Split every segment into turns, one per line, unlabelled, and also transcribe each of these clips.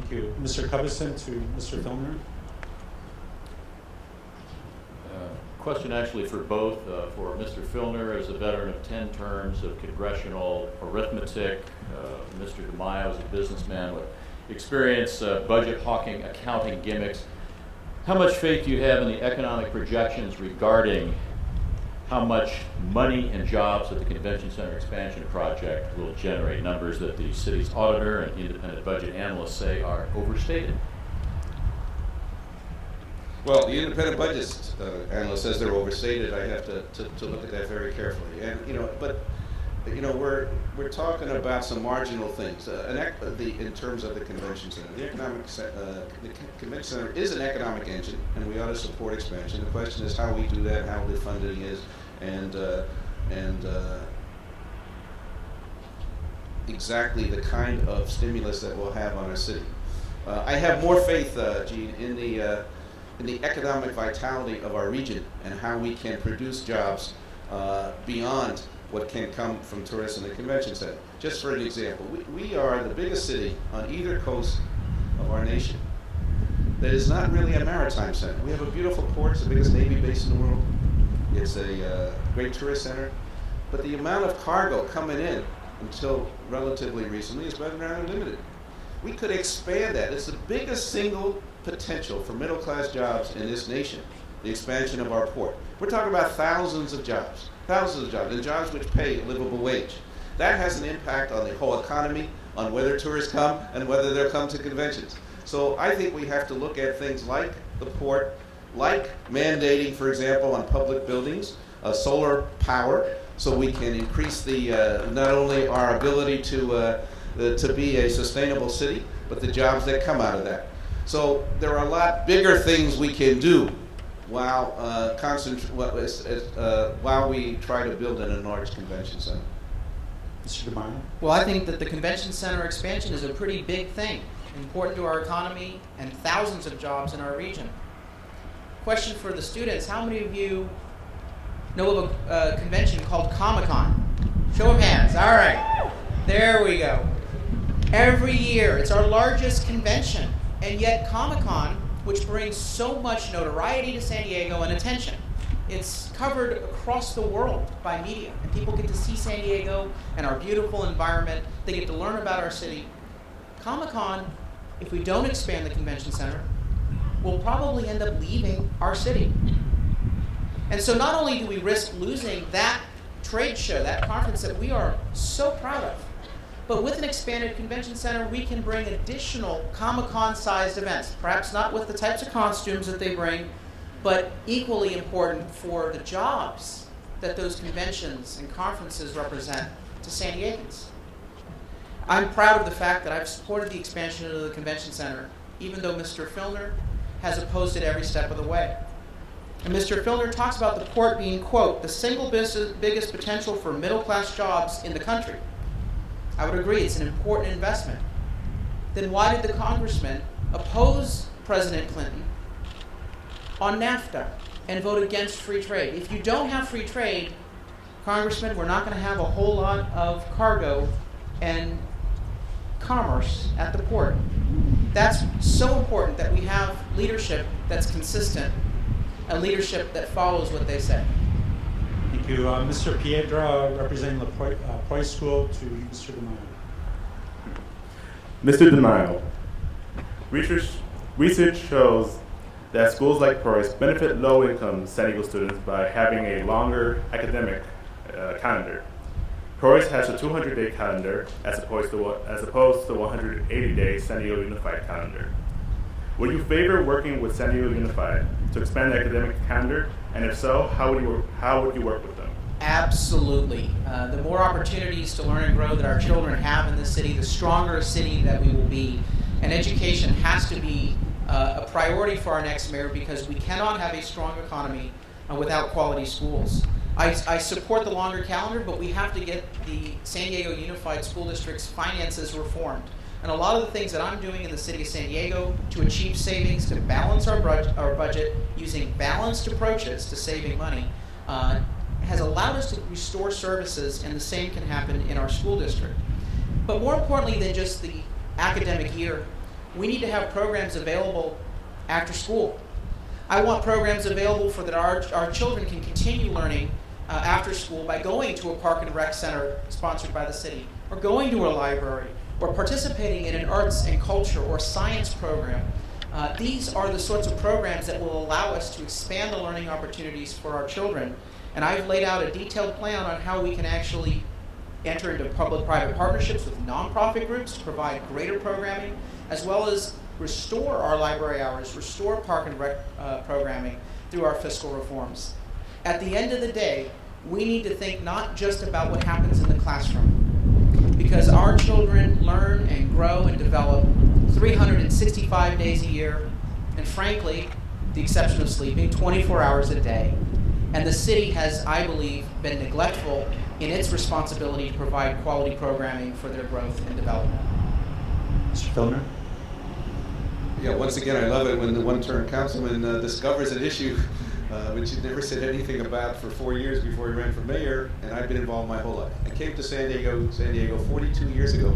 Thank you. Mr. Covison to Mr. Filner.
Question actually for both. For Mr. Filner, as a veteran of 10 terms of congressional arithmetic, Mr. DeMaio is a businessman with experience budget hawking, accounting gimmicks. How much faith do you have in the economic projections regarding how much money and jobs that the Convention Center expansion project will generate? Numbers that the city's auditor and independent budget analysts say are overstated.
Well, the independent budget analyst says they're overstated. I have to look at that very carefully. And we're talking about some marginal things. In terms of the convention center, the convention center is an economic engine, and we ought to support expansion. The question is how we do that, how the funding is, and exactly the kind of stimulus that we'll have on our city. I have more faith, Gene, in the economic vitality of our region and how we can produce jobs beyond what can come from tourists in the convention center. Just for an example, we are the biggest city on either coast of our nation that is not really a maritime center. We have a beautiful port, it's the biggest Navy base in the world. It's a great tourist center. But the amount of cargo coming in until relatively recently has been rather limited. We could expand that. It's the biggest single potential for middle-class jobs in this nation, the expansion of our port. We're talking about thousands of jobs, and jobs which pay a livable wage. That has an impact on the whole economy, on whether tourists come and whether they'll come to conventions. So I think we have to look at things like the port, like mandating, for example, on public buildings, solar power, so we can increase the not only our ability to be a sustainable city, but the jobs that come out of that. So there are a lot bigger things we can do while we try to build an enlarged convention center.
Mr. DeMaio.
Well, I think that the convention center expansion is a pretty big thing, important to our economy and thousands of jobs in our region. Question for the students, how many of you know of a convention called Comic-Con? Show of hands. All right. There we go. Every year, it's our largest convention. And yet Comic-Con, which brings so much notoriety to San Diego and attention, it's covered across the world by media. And people get to see San Diego and our beautiful environment. They get to learn about our city. Comic-Con, if we don't expand the convention center, will probably end up leaving our city. And so not only do we risk losing that trade show, that conference that we are so proud of, but with an expanded convention center, we can bring additional Comic-Con-sized events, perhaps not with the types of costumes that they bring, but equally important for the jobs that those conventions and conferences represent to San Diegans. I'm proud of the fact that I've supported the expansion of the convention center, even though Mr. Filner has opposed it every step of the way. And Mr. Filner talks about the port being, quote, the single biggest potential for middle-class jobs in the country. I would agree, it's an important investment. Then why did the congressman oppose President Clinton on NAFTA and vote against free trade? If you don't have free trade, Congressman, we're not going to have a whole lot of cargo and commerce at the port. That's so important that we have leadership that's consistent and leadership that follows what they say.
Thank you. Mr. Piedra, representing the Price School, to Mr. DeMaio.
Mr. DeMaio, research shows that schools like Price benefit low-income San Diego students by having a longer academic calendar. Price has a 200-day calendar as opposed to 180-day San Diego Unified calendar. Would you favor working with San Diego Unified to expand the academic calendar? And if so, how would you work with them?
Absolutely. The more opportunities to learn and grow that our children have in this city, the stronger a city that we will be. And education has to be a priority for our next mayor, because we cannot have a strong economy without quality schools. I support the longer calendar, but we have to get the San Diego Unified School District's finances reformed. And a lot of the things that I'm doing in the city of San Diego to achieve savings, to balance our budget using balanced approaches to saving money, has allowed us to restore services, and the same can happen in our school district. But more importantly than just the academic year, We need to have programs available after school. I want programs available for that our children can continue learning after school by going to a park and rec center sponsored by the city, or going to a library, or participating in an arts and culture or science program. These are the sorts of programs that will allow us to expand the learning opportunities for our children. And I've laid out a detailed plan on how we can actually enter into public-private partnerships with nonprofit groups to provide greater programming, as well as restore our library hours, restore park and rec programming through our fiscal reforms. At the end of the day, we need to think not just about what happens in the classroom, because our children learn and grow and develop 365 days a year, and frankly, the exception of sleeping, 24 hours a day. And the city has, I believe, been neglectful in its responsibility to provide quality programming for their growth and development.
Mr. Filner?
Yeah, once again, I love it when the one-term councilman discovers an issue which he never said anything about for 4 years before he ran for mayor, and I've been involved my whole life. I came to San Diego 42 years ago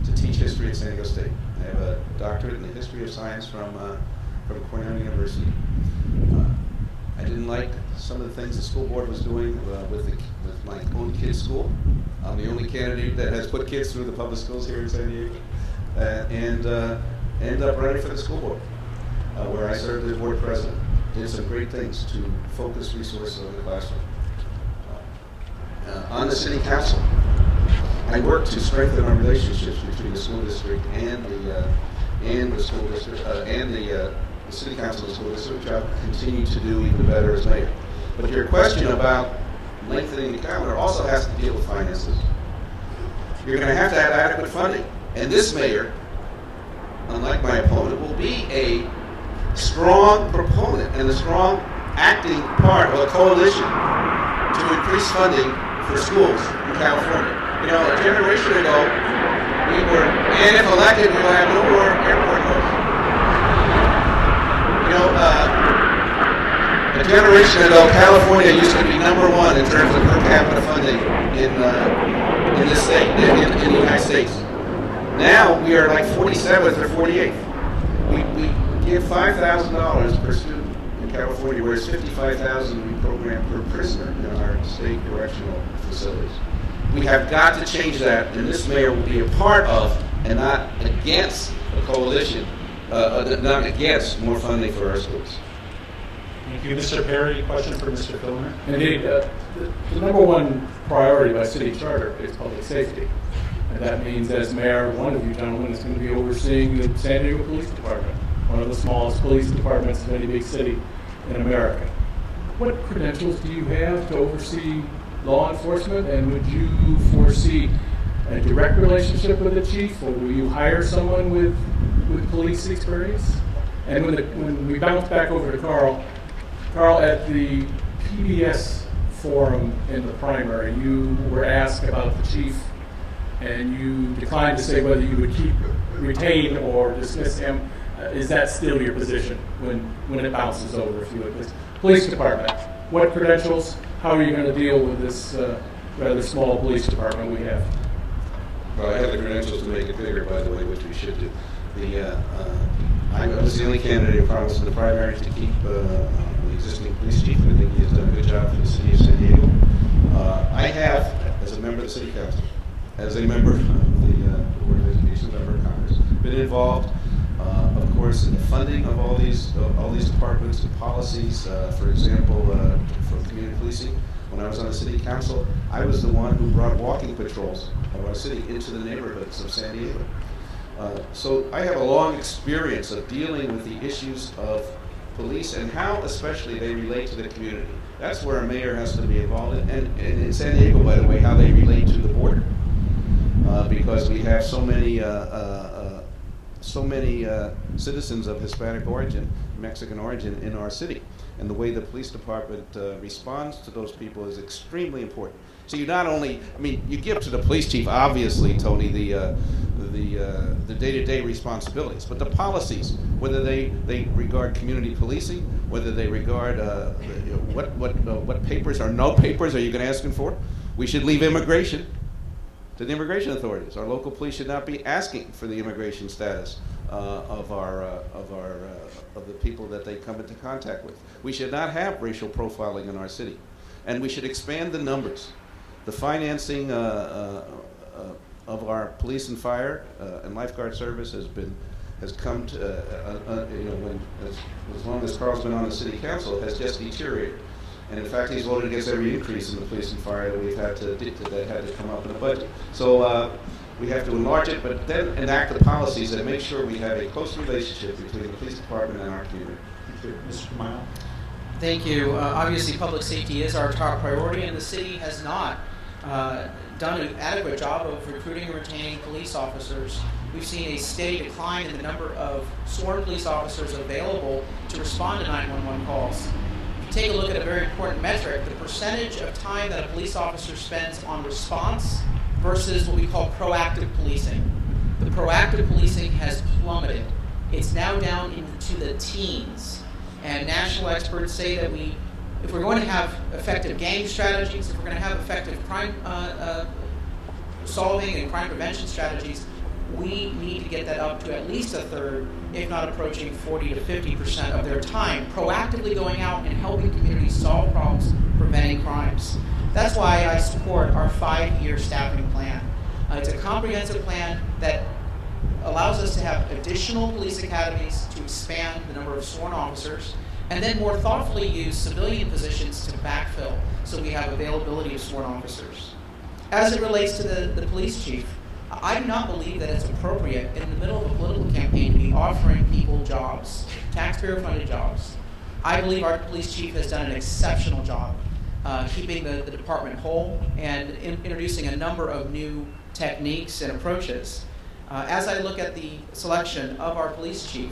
to teach history at San Diego State. I have a doctorate in the history of science from Cornell University. I didn't like some of the things the school board was doing with my own kids' school. I'm the only candidate that has put kids through the public schools here in San Diego, and ended up running for the school board, where I served as board president. Did some great things to focus resources on the classroom. On the city council, I worked to strengthen our relationships between the school district and the school district and the city council and the school district, which I'll continue to do even better as mayor. But your question about lengthening the calendar also has to deal with finances. You're going to have adequate funding, and this mayor, unlike my opponent, will be a strong proponent and a strong acting part of a coalition to increase funding for schools in California. You know, a generation ago, we were, and if elected, we will have no more airport roads. You know, a generation ago, California used to be #1 in terms of per capita funding in this state, in the United States. Now we are like 47th or 48th. We give $5,000 per student in California, whereas $55,000 we program per prisoner in our state correctional facilities. We have got to change that, and this mayor will be a part of, and not against, a coalition, not against more funding for our schools.
Thank you. Mr. Perry, question for Mr. Filner?
Indeed, the number one priority by city charter is public safety. And that means, as mayor, one of you gentlemen is going to be overseeing the San Diego Police Department, one of the smallest police departments of any big city in America. What credentials do you have to oversee law enforcement, and would you foresee a direct relationship with the chief, or will you hire someone with police experience? And when we bounce back over to Carl, at the PBS forum in the primary, you were asked about the chief, and you declined to say whether you would retain or dismiss him. Is that still your position when it bounces over, if you would? This police department, what credentials? How are you going to deal with this rather small police department we have?
Well, I have the credentials to make it bigger, by the way, which we should do. I was the only candidate promised in the primary to keep the existing police chief. I think he has done a good job for the city of San Diego. I have, as a member of the city council, as a member of the Board of Education, member of Congress, been involved, of course, in the funding of all these departments and policies. For example, for community policing, when I was on the city council, I was the one who brought walking patrols of our city into the neighborhoods of San Diego. So I have a long experience of dealing with the issues of police and how especially they relate to the community. That's where a mayor has to be involved in. And in San Diego, by the way, how they relate to the border. Because we have so many citizens of Hispanic origin, Mexican origin in our city. And the way the police department responds to those people is extremely important. So you not only, you give to the police chief, obviously, Tony, the day-to-day responsibilities, but the policies, whether they regard community policing, whether they regard what papers or no papers are you going to ask them for? We should leave immigration to the immigration authorities. Our local police should not be asking for the immigration status of the people that they come into contact with. We should not have racial profiling in our city, and we should expand the numbers. The financing of our police and fire and lifeguard service has come to as long as Carl's been on the city council, has just deteriorated. And in fact, he's voted against every increase in the police and fire that we've had to come up in the budget. So we have to enlarge it, but then enact the policies that make sure we have a close relationship between the police department and our community.
Thank you. Mr. DeMaio?
Thank you. Obviously, public safety is our top priority, and the city has not done an adequate job of recruiting and retaining police officers. We've seen a steady decline in the number of sworn police officers available to respond to 911 calls. If you take a look at a very important metric, the percentage of time that a police officer spends on response versus what we call proactive policing. The proactive policing has plummeted. It's now down into the teens. And national experts say that if we're going to have effective gang strategies, if we're going to have effective crime solving and crime prevention strategies, we need to get that up to at least a third, if not approaching 40 to 50% of their time, proactively going out and helping communities solve problems, preventing crimes. That's why I support our 5-year staffing plan. It's a comprehensive plan that allows us to have additional police academies to expand the number of sworn officers, and then more thoughtfully use civilian positions to backfill so we have availability of sworn officers. As it relates to the police chief, I do not believe that it's appropriate in the middle of a political campaign to be offering people jobs, taxpayer-funded jobs. I believe our police chief has done an exceptional job keeping the department whole and introducing a number of new techniques and approaches. As I look at the selection of our police chief,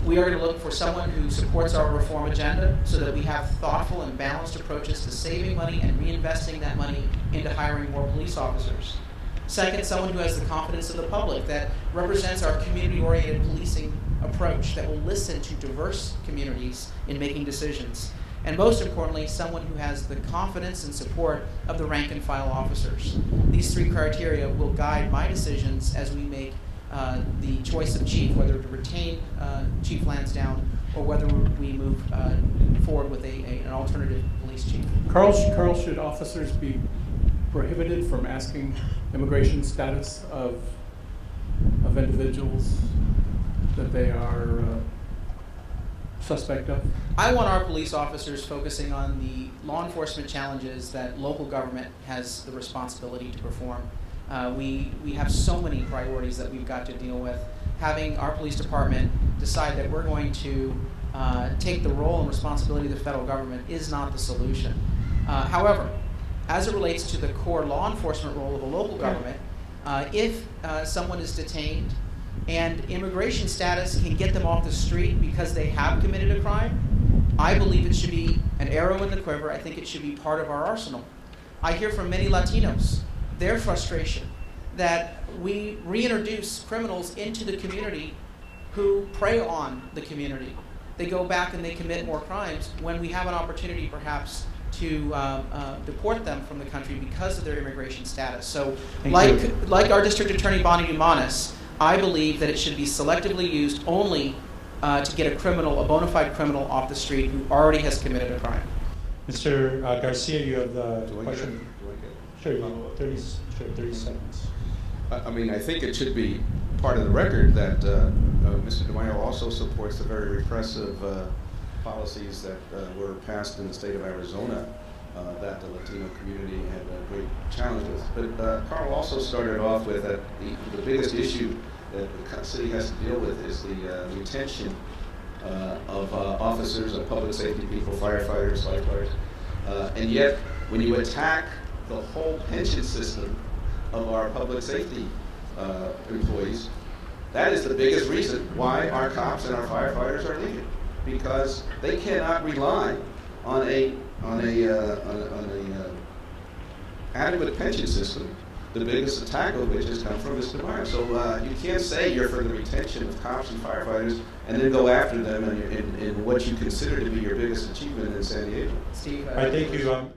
we are going to look for someone who supports our reform agenda so that we have thoughtful and balanced approaches to saving money and reinvesting that money into hiring more police officers. Second, someone who has the confidence of the public, that represents our community-oriented policing approach, that will listen to diverse communities in making decisions. And most importantly, someone who has the confidence and support of the rank and file officers. These 3 criteria will guide my decisions as we make the choice of chief, whether to retain Chief Lansdowne or whether we move forward with an alternative police chief.
Carl, should officers be prohibited from asking immigration status of individuals that they are suspect of?
I want our police officers focusing on the law enforcement challenges that local government has the responsibility to perform. We have so many priorities that we've got to deal with. Having our police department decide that we're going to take the role and responsibility of the federal government is not the solution. However, as it relates to the core law enforcement role of a local government, if someone is detained and immigration status can get them off the street because they have committed a crime, I believe it should be an arrow in the quiver. I think it should be part of our arsenal. I hear from many Latinos their frustration that we reintroduce criminals into the community who prey on the community. They go back and they commit more crimes when we have an opportunity perhaps to deport them from the country because of their immigration status. So like our District Attorney Bonnie Dumanis, I believe that it should be selectively used only to get a bona fide criminal off the street who already has committed a crime.
Mr. Garcia, you have the
Do I get
question.
it?
Sure, 30 seconds.
I mean, I think it should be part of the record that Mr. DeMaio also supports the very repressive policies that were passed in the state of Arizona that the Latino community had a great challenge with. But Carl also started off with that the biggest issue that the city has to deal with is the retention of officers, of public safety people, firefighters, lifeguards. And yet, when you attack the whole pension system of our public safety employees, that is the biggest reason why our cops and our firefighters are leaving, because they cannot rely on a adequate pension system, the biggest attack of which has come from Mr. DeMaio. So you can't say you're for the retention of cops and firefighters and then go after them in what you consider to be your biggest achievement in San Diego.
Steve,
All right, thank you.